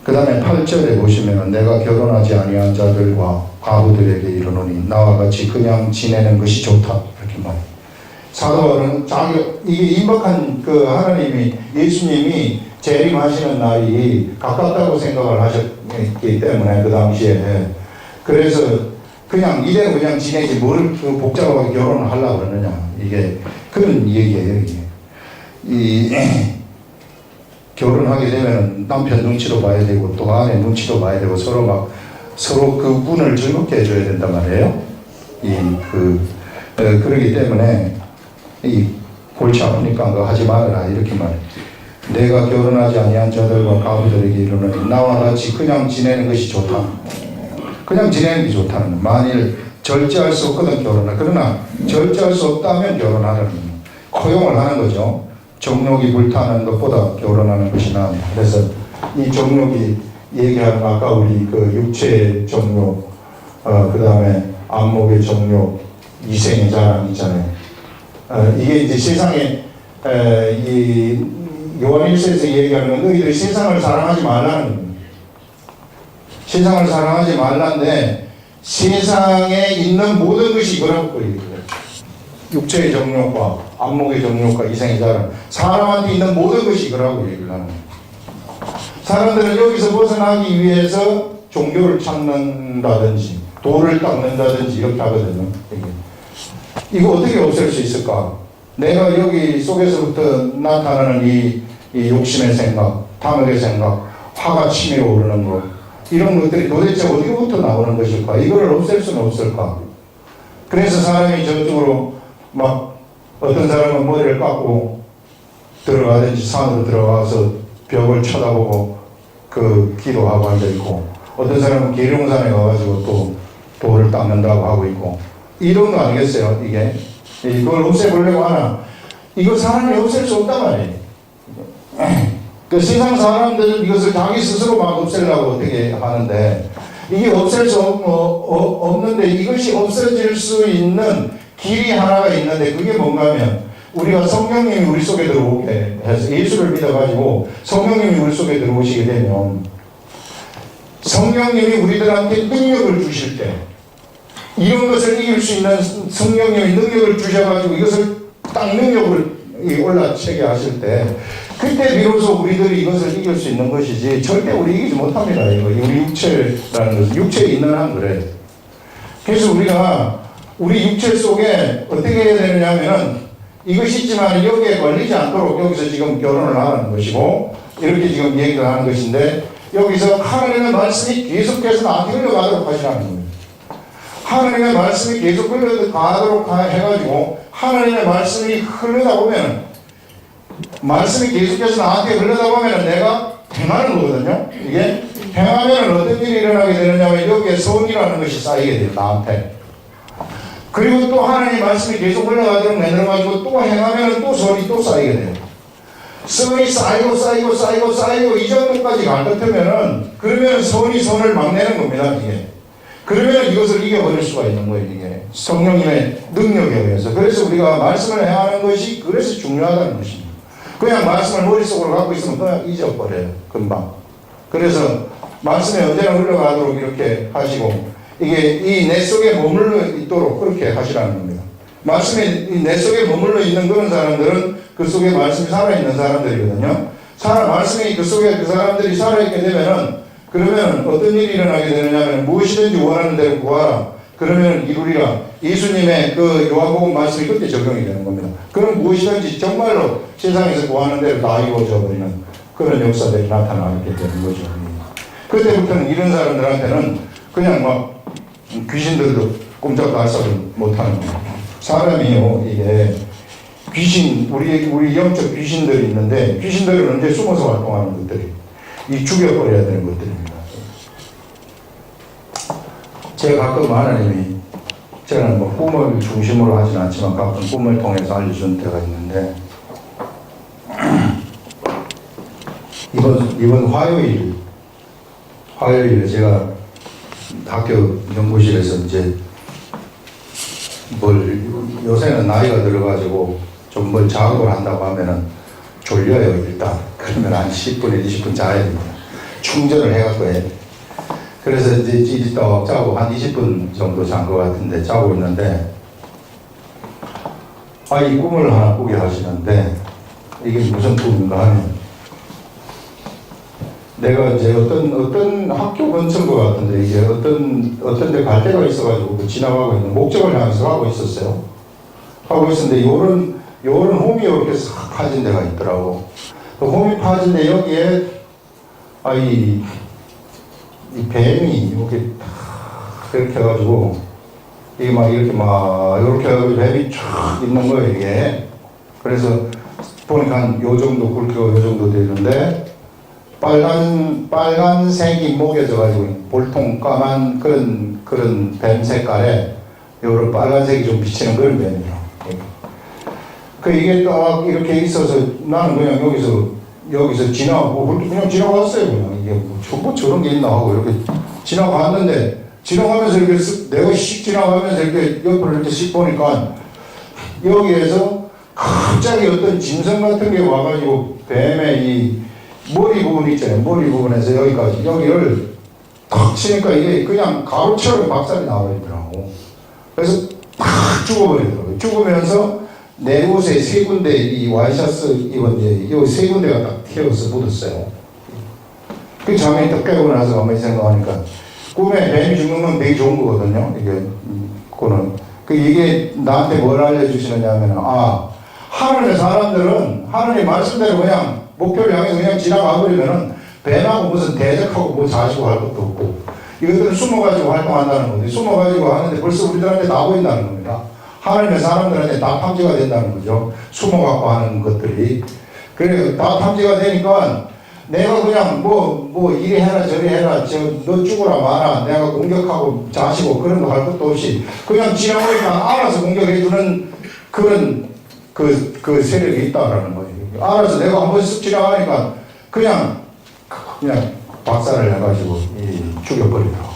그 다음에 8절에 보시면 내가 결혼하지 아니한 자들과 과부들에게 이르노니 나와 같이 그냥 지내는 것이 좋다 이렇게 말해요. 사도 바울은 이게 임박한 그 하나님이 예수님이 재림하시는 날이 가깝다고 생각을 하셨기 때문에 그 당시에 그래서 그냥 이대로 그냥 지내지 뭘 그 복잡하게 결혼을 하려고 그러느냐 이게 그런 얘기예요. 이게 결혼하게 되면 남편 눈치도 봐야 되고 또 아내 눈치도 봐야 되고 서로 그 분을 즐겁게 해줘야 된단 말이에요. 그러기 때문에 골치 아프니까 그거 하지 말아라 이렇게 말해요. 내가 결혼하지 아니한 자들과 과부들에게 이르노니 나와 같이 그냥 지내는 것이 좋다. 그냥 지내는 게 좋다는 거예요. 만일 절제할 수 없거든 결혼을. 그러나 절제할 수 없다면 결혼하는 거예요. 허용을 하는 거죠. 정욕이 불타는 것보다 결혼하는 것이 나은다. 그래서 이 정욕이 얘기하는 아까 우리 그 육체의 정욕, 그 다음에 안목의 정욕, 이생의 자랑 있잖아요. 이게 이제 세상에 이 요한 1서에서 얘기하는 건 너희들이 세상을 사랑하지 말라는 겁니다. 세상을 사랑하지 말라는데 세상에 있는 모든 것이 이거라고 얘기해요. 육체의 정욕과 안목의 정욕과 이생의 자랑 사람한테 있는 모든 것이 이거라고 얘기를 하는 거예요. 사람들은 여기서 벗어나기 위해서 종교를 찾는다든지 돌을 닦는다든지 이렇게 하거든요. 이거 어떻게 없앨 수 있을까? 내가 여기 속에서부터 나타나는 이 욕심의 생각, 탐욕의 생각, 화가 치밀어 오르는 것 이런 것들이 도대체 어디부터 나오는 것일까? 이거를 없앨 수는 없을까? 그래서 사람이 저쪽으로 막 어떤 사람은 머리를 깎고 들어가든지 산으로 들어가서 벽을 쳐다보고 그 기도하고 앉아있고 어떤 사람은 계룡산에 가가지고 또 돌을 닦는다고 하고 있고 이런 거 아니겠어요? 이게 이걸 없애보려고 하나 이거 사람이 없앨 수 없단 말이에요. 그 세상 사람들은 이것을 자기 스스로 막 없애려고 어떻게 하는데 이게 없앨 수 없는데 이것이 없어질 수 있는 길이 하나가 있는데 그게 뭔가 하면 우리가 성령님이 우리 속에 들어오게 해서 예수를 믿어가지고 성령님이 우리 속에 들어오시게 되면 성령님이 우리들한테 능력을 주실 때 이런 것을 이길 수 있는 성령님이 능력을 주셔가지고 이것을 딱 능력을 올라차게 하실 때 그때 비로소 우리들이 이것을 이길 수 있는 것이지 절대 우리 이기지 못합니다. 이거 우리 육체라는 것은 육체에 있는 한 그래. 그래서 우리가 우리 육체 속에 어떻게 해야 되느냐 하면은 이것이 있지만 여기에 걸리지 않도록 여기서 지금 결혼을 하는 것이고 이렇게 지금 얘기를 하는 것인데 여기서 하나님의 말씀이 계속해서 나한테 흘러가도록 하시라는 겁니다. 하나님의 말씀이 계속 흘러가도록 해가지고 하나님의 말씀이 흐르다 보면 말씀이 계속해서 나한테 흐르다 보면 내가 행하는 거거든요. 이게 행하면 어떤 일이 일어나게 되느냐면 여기에 선이라는 것이 쌓이게 돼요. 나한테. 그리고 또 하나님 말씀이 계속 올라가도록 만들어가지고 또 행하면 또 선이 또 쌓이게 돼요. 선이 쌓이고 이 정도까지 갈 것 같으면은 그러면 선이 선을 막내는 겁니다. 이게. 그러면 이것을 이겨버릴 수가 있는 거예요. 이게 성령님의 능력에 의해서. 그래서 우리가 말씀을 행하는 것이 그래서 중요하다는 것입니다. 그냥 말씀을 머릿속으로 갖고 있으면 그냥 잊어버려요. 금방. 그래서 말씀이 언제나 흘러가도록 이렇게 하시고 이게 이 내 속에 머물러 있도록 그렇게 하시라는 겁니다. 말씀이 내 속에 머물러 있는 그런 사람들은 그 속에 말씀이 살아있는 사람들이거든요. 말씀이 그 속에 그 사람들이 살아있게 되면은 그러면 어떤 일이 일어나게 되느냐면 무엇이든지 원하는 대로 구하라. 그러면 이루리라. 예수님의 그 요한복음 말씀이 그때 적용이 되는 겁니다. 그럼 무엇이든지 정말로 세상에서 구하는 대로 다 이루어져 버리는 그런 역사들이 나타나게 되는 거죠. 그때부터는 이런 사람들한테는 그냥 막 귀신들도 꼼짝도 할 사를 못하는 거예요. 사람이요, 이게 귀신, 우리 영적 귀신들이 있는데 귀신들은 언제 숨어서 활동하는 것들이 이 죽여버려야 되는 것들입니다. 제가 가끔 하나님이 저는 뭐 꿈을 중심으로 하진 않지만 가끔 꿈을 통해서 알려주는 때가 있는데 이번 화요일에 제가 학교 연구실에서 이제 요새는 나이가 들어가지고 좀 뭘 작업을 한다고 하면은 졸려요, 일단. 그러면 한 10분에 20분 자야 됩니다. 충전을 해갖고 해. 그래서 이제 또 자고 한 20분 정도 잔 것 같은데 자고 있는데 이 꿈을 하나 꾸게 하시는데 이게 무슨 꿈인가 하면 내가 이제 어떤 학교 근처인 것 같은데 이게 어떤 데 갈 데가 있어가지고 지나가고 있는 목적을 향해서 가고 있었어요. 하고 있었는데 요런 홈이 이렇게 싹 파진 데가 있더라고. 그 홈이 파진데 여기에 이 뱀이 이렇게 이렇게 해가지고 이게 이렇게 해가지고 뱀이 쫙 있는 거예요, 이게. 그래서 보니까 한 요 정도 굵기가 요 정도 되는데 빨간색이 목여져가지고 볼통 까만 그런 뱀 색깔에 요런 빨간색이 좀 비치는 그런 뱀이에요. 이게 딱 이렇게 있어서 나는 그냥 여기서 지나가고 그냥 지나갔어요. 그냥 이게 뭐 저런 게 있나 하고 이렇게 지나갔는데 지나가면서 이렇게 내가 씩 지나가면서 이렇게 옆으로 이렇게 씩 보니까 여기에서 갑자기 어떤 짐승 같은 게 와가지고 뱀의 이 머리 부분 있잖아요. 머리 부분에서 여기를 탁 치니까 이게 그냥 가루처럼 박살이 나버리더라고. 그래서 탁 죽어버리더라고요. 죽으면서 내 옷에 세 군데 이 와이셔츠 입었는데 이 세 군데가 딱 튀어서 묻었어요. 그 잠이 딱 깨고 나서 가만히 생각하니까 꿈에 뱀이 죽는 건 되게 좋은 거거든요. 이게 나한테 뭘 알려주시느냐 하면 하늘의 사람들은 하늘의 말씀대로 그냥 목표를 향해서 그냥 지나가 버리면은 뱀하고 무슨 대적하고 뭐 자시고 할 것도 없고 이것들은 숨어가지고 활동한다는 건데 숨어가지고 하는데 벌써 우리들한테 다 보인다는 겁니다. 하나님의 사람들한테 다 탐지가 된다는 거죠. 숨어갖고 하는 것들이. 그래, 다 탐지가 되니까 내가 그냥 이리 해라 저리 해라 너 죽으라 마라 내가 공격하고 자시고 그런 거 할 것도 없이 그냥 지나오니까 알아서 공격해주는 그런 그 세력이 있다라는 거예요. 알아서 내가 한 번씩 지나가니까 그냥 박살을 해가지고 죽여버리더라고.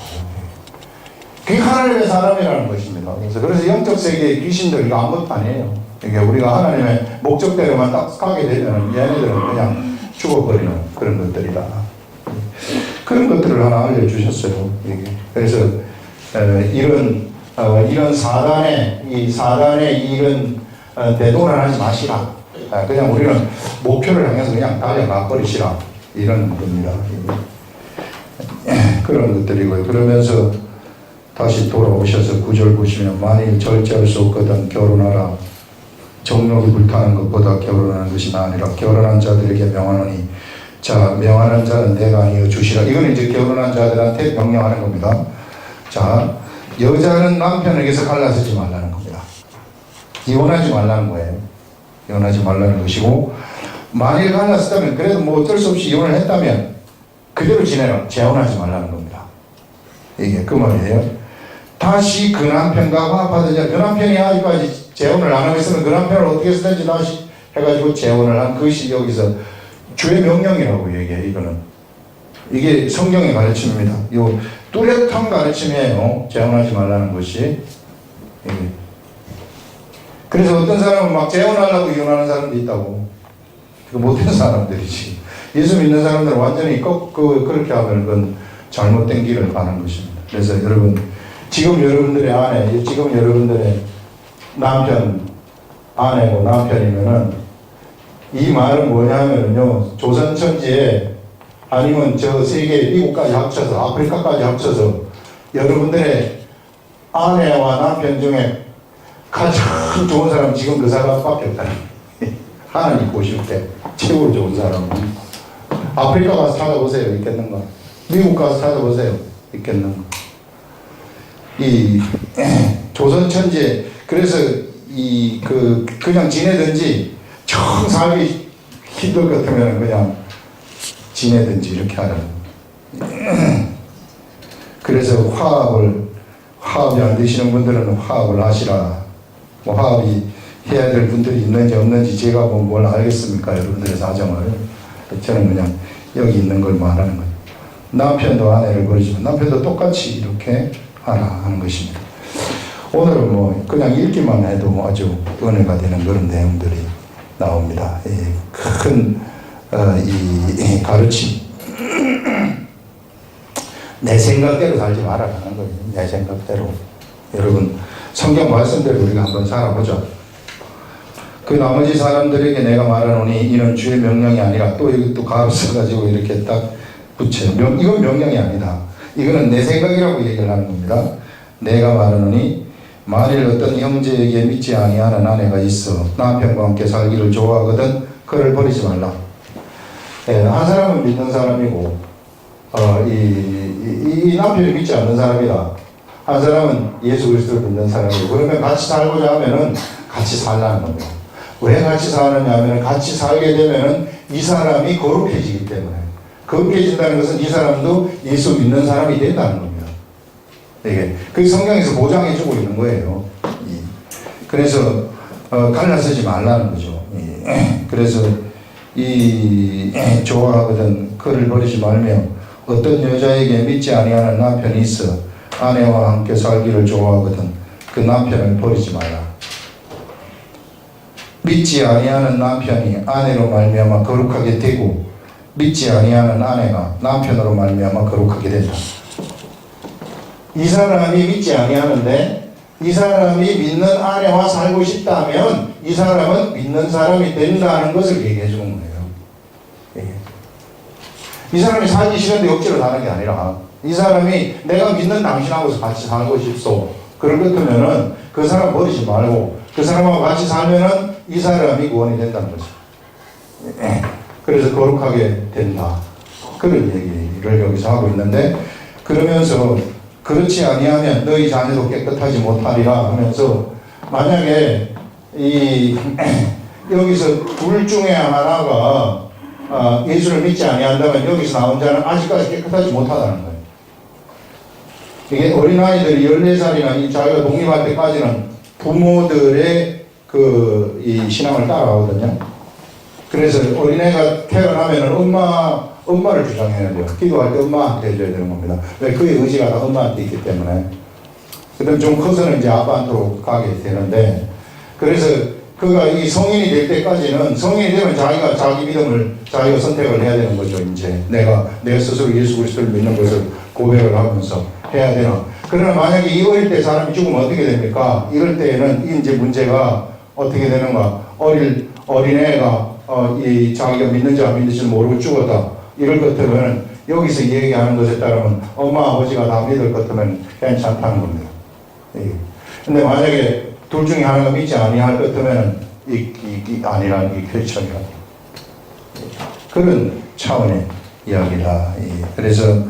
그게 하나님의 사람이라는 것입니다. 그래서 영적 세계의 귀신들 이거 아무것도 아니에요. 이게 우리가 하나님의 목적대로만 딱 가게 되면 얘네들은 그냥 죽어버리는 그런 것들이다. 그런 것들을 하나 알려주셨어요. 이게. 그래서 이런 사단의 이런 대동을 하지 마시라. 그냥 우리는 목표를 향해서 그냥 달려가 버리시라. 이런 겁니다. 그런 것들이고요. 그러면서 다시 돌아오셔서 9절 보시면 만일 절제할 수 없거든 결혼하라. 정욕이 불타는 것보다 결혼하는 것이 나으니라. 결혼한 자들에게 명하노니 자 명하는 자는 내가 아니여 주시라. 이건 이제 결혼한 자들한테 명령하는 겁니다. 자 여자는 남편에게서 갈라서지 말라는 겁니다. 이혼하지 말라는 거예요. 이혼하지 말라는 것이고 만일 갈랐다면 그래도 뭐 어쩔 수 없이 이혼을 했다면 그대로 재혼하지 말라는 겁니다. 이게 그 말이에요. 다시 그 남편과 화합하든지, 그 남편이 아직까지 재혼을 안 하고 있으면 그 남편을 어떻게 해서든지 다시 해가지고 재혼을 한 그것이 여기서 주의 명령이라고 얘기해요. 이거는 이게 성경의 가르침입니다. 요 뚜렷한 가르침이에요. 재혼하지 말라는 것이. 그래서 어떤 사람은 막 재혼하려고 이혼하는 사람도 있다고. 그 못된 사람들이지. 예수 믿는 사람들은 완전히 그렇게 하면 그건 잘못된 길을 가는 것입니다. 그래서 여러분, 지금 여러분들의 아내, 지금 여러분들의 남편, 아내고 남편이면은 이 말은 뭐냐면요, 조선천지에 아니면 저 세계 미국까지 합쳐서, 아프리카까지 합쳐서 여러분들의 아내와 남편 중에 가장 좋은 사람 지금 그 사람밖에 없다. 하나님 보실 때 최고로 좋은 사람은 아프리카 가서 찾아보세요. 있겠는가? 미국 가서 찾아보세요. 있겠는가? 이 조선천지에 그래서 그냥 지내든지 청 살기 힘들 것 같으면 그냥 지내든지 이렇게 하라는. 그래서 화합이 안 되시는 분들은 화합을 하시라. 뭐 화합이 해야 될 분들이 있는지 없는지 제가 뭘 알겠습니까? 여러분들의 사정을. 저는 그냥 여기 있는 걸 말하는 거예요. 남편도 아내를 버리지만 남편도 똑같이 이렇게 하라 하는 것입니다. 오늘은 뭐 그냥 읽기만 해도 아주 은혜가 되는 그런 내용들이 나옵니다. 큰 이 가르침. 내 생각대로 살지 말아라는 거예요. 내 생각대로. 여러분, 성경 말씀대로 우리가 한번 살아보죠. 그 나머지 사람들에게 내가 말하노니 이는 주의 명령이 아니라, 또 여기 또 가로 써가지고 이렇게 딱 붙여요. 이건 명령이 아니다. 이거는 내 생각이라고 얘기를 하는 겁니다. 내가 말하노니 만일 어떤 형제에게 믿지 아니하는 아내가 있어 남편과 함께 살기를 좋아하거든 그를 버리지 말라. 한 사람은 믿는 사람이고 이 남편이 믿지 않는 사람이다. 한 사람은 예수 그리스도를 믿는 사람이고, 그러면 같이 살고자 하면은 같이 살라는 겁니다. 왜 같이 사느냐 하면 같이 살게 되면은 이 사람이 거룩해지기 때문에, 거룩해진다는 것은 이 사람도 예수 믿는 사람이 된다는 겁니다. 이게 그 성경에서 보장해주고 있는 거예요. 그래서 갈라서지 말라는 거죠. 그래서 좋아하거든 그를 버리지 말며 어떤 여자에게 믿지 아니하는 남편이 있어 아내와 함께 살기를 좋아하거든 그 남편을 버리지 말라. 믿지 아니하는 남편이 아내로 말미암아 거룩하게 되고 믿지 아니하는 아내가 남편으로 말미암아 거룩하게 된다. 이 사람이 믿지 아니하는데 이 사람이 믿는 아내와 살고 싶다면 이 사람은 믿는 사람이 된다는 것을 얘기해 주는 거예요. 이 사람이 살기 싫은데 억지로 사는 게 아니라 이 사람이 내가 믿는 당신하고 같이 살고 싶소. 그럴 것 같으면은 그 사람 버리지 말고 그 사람하고 같이 살면은 이 사람이 구원이 된다는 거죠. 그래서 거룩하게 된다. 그런 얘기를 여기서 하고 있는데, 그러면서 그렇지 아니하면 너희 자녀도 깨끗하지 못하리라 하면서, 만약에 여기서 둘 중에 하나가 예수를 믿지 아니한다면 여기서 나온 자는 아직까지 깨끗하지 못하다는 거예요. 이게 어린아이들이 14살이나 자기가 독립할 때까지는 부모들의 이 신앙을 따라가거든요. 그래서 어린애가 태어나면은 엄마를 주장해야 돼요. 기도할 때 엄마한테 해줘야 되는 겁니다. 왜? 그의 의지가 다 엄마한테 있기 때문에. 그 다음 좀 커서는 이제 아빠한테로 가게 되는데, 그래서 그가 이 성인이 될 때까지는, 성인이 되면 자기가 자기 믿음을 자기가 선택을 해야 되는 거죠. 이제 내가 스스로 예수 그리스도를 믿는 것을 고백을 하면서 해야 되나. 그러나 만약에 이 어릴 때 사람이 죽으면 어떻게 됩니까? 이럴 때에는 이제 문제가 어떻게 되는가? 어린애가 자기가 믿는지 안 믿는지 모르고 죽었다. 이럴 것 같으면 여기서 얘기하는 것에 따르면 엄마 아버지가 다 믿을 것 같으면 괜찮다는 겁니다. 근데 만약에 둘 중에 하나가 믿지 아니할 것 같으면 아니라는 게 결정이라. 그런 차원의 이야기다. 그래서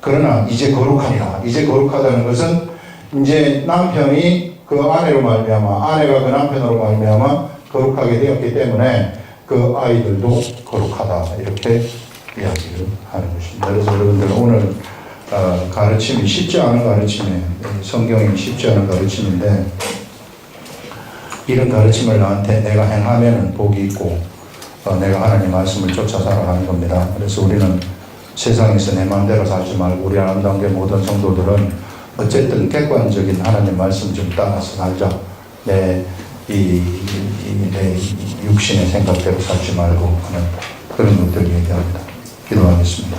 그러나 이제 거룩하니라. 이제 거룩하다는 것은 이제 남편이 그 아내로 말미암아, 아내가 그 남편으로 말미암아 거룩하게 되었기 때문에 그 아이들도 거룩하다. 이렇게 이야기를 하는 것입니다. 그래서 여러분들 오늘 가르침이 쉽지 않은 가르침이에요. 성경이 쉽지 않은 가르침인데 이런 가르침을 나한테 내가 행하면 복이 있고 내가 하나님 말씀을 쫓아 살아가는 겁니다. 그래서 우리는 세상에서 내 마음대로 살지 말고 우리 아름다운 모든 성도들은 어쨌든 객관적인 하나님 말씀 좀 따라서 살자. 내 육신의 생각대로 살지 말고 하는 그런 것들을 얘기합니다. 기도하겠습니다.